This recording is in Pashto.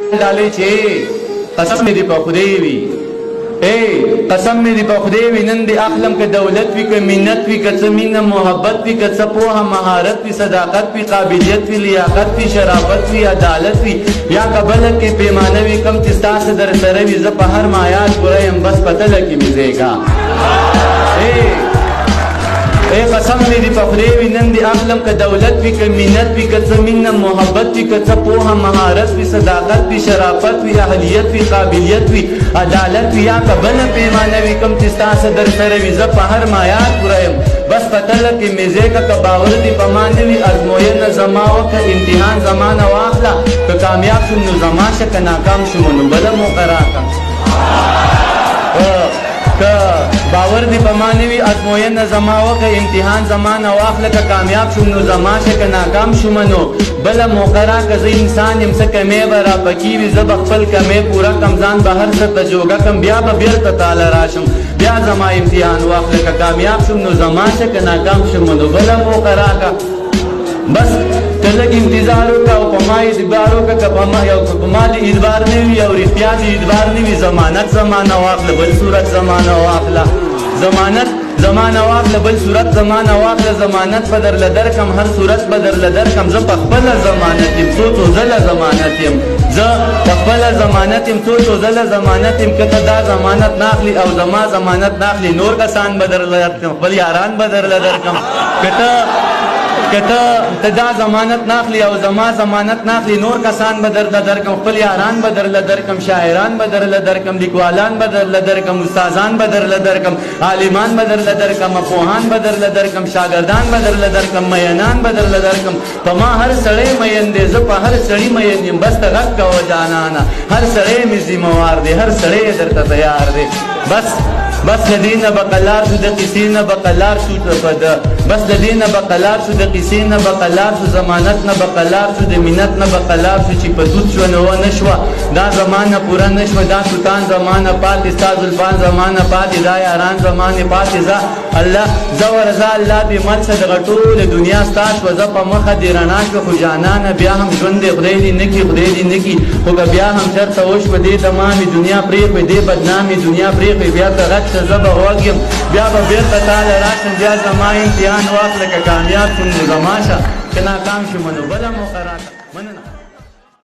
ډالې چې قسم مې دې په خدای وي قسم مې دې په خدای وي نن دې اخلم که دولت وي که منت وي که څه مینه محبت وي که څه پوهه مهارت وي صداقت وي قابلیت وي لیاقت وي شرافت وي عدالت وي یا که بله کې پیمانه وي کم چې ستاسې در سره وي زه په هر مایات پوره یم بس په تله کې مې ځایږه قسم مې دې په خدای وي نن دې اخلم که دولت وي که منت وي که څه مینه محبت وي که څه پوهه مهارت وي صداقت وي شرافت وي اهلیت وي قابلیت وي عدالت وي یا که بله پیمانه وي کوم چې ستاسې در سره وي زه په هر مایات پوره یم بس په تله کې مې ځایږه که باور دې په ما نه وي ازموینه زما وکړه امتحان زما نه واخله که کامیاب شوم نو زما شه که ناکام شوم نو بله موقع راکړه که باور دی په ما نه وي ازموینه زما وکړه امتحان زما نه واخله که کامیاب شوم نو زما شه که ناکام شوم نو بله موقع راکړه زه انسان یم څه کمی به راپکي وي زه به خپل کمی پوره کم ځان به هر څه ته جوګه کم بیا به بیرته تاله راشم بیا زما امتحان واخله که کامیاب شوم نو زما شه که ناکام شوم نو بله موقع راکړه بس که لږ انتظار وکړه او په ما اعتبار وکړه که په ما د اعتبار نه وي او رښتیا د اعتبار نه وي ضمانت زما نه واخله بل صورت زما نه واخله ضمانت زما نه واخله بل صورت زما نه واخله ضمانت به درله درکم هر صورت به درله درکم زه په خپله ضمانت یم څو څو ځله ضمانت یم زه په خپله ضمانت یم څو څو ځله ضمانت یم که ته دا ضمانت ناخلي او زما ضمانت ناخلي نور کسان به درله درکم خپل یاران به درله درکم که ته دا ضمانت ناخلی او زما ضمانت ناخلی نور کسان به درله درکم خپل یاران به درله درکم شاعران به درله درکم لیکوالان به درله درکم استادان به درله درکم عالمان به درله درکم پوهان به درله درکم شاګردان به درله درکم مینان به درله درکم په ما هر سړی مین دی زه په هر سړي مین یم بس ته غږ کوه جانانه هر سړی مې ذمهوار دی هر سړی درته تیار دی بس د دې نه به قلار شو د قیسې نه به قلار شو بس د دې نه به قلار شو د قیسې نه به قلار شو ضمانت نه به قلار شو د منت نه به قلار شو چې په دود شوه نو ونه شوه دا زمانه پوره نه شوه دا سلطان زمانه پاتې ستا زلفان زمانه پاتې دا یاران زمانې پاتې زه الله زه ورځه الله دې مل شه دغه ټولې دنیا ستا شوه زه په مخه دې رڼا شوه خو جانانه بیا هم ژوند دې خدای دې نه کړي خدای دې نه کړي خو که بیا هم چېرته وشوه دې تمامې دنیا پرېښوې دې بدنامې دنیا پرېښوې بیا ته غږ شه زه به غوږ یم بیا به بېرته تاله راشم بیا زما امتحان واخله که کامیاب شوم نو زما شه که ناکام شوم نو بله موقع راکړه مننه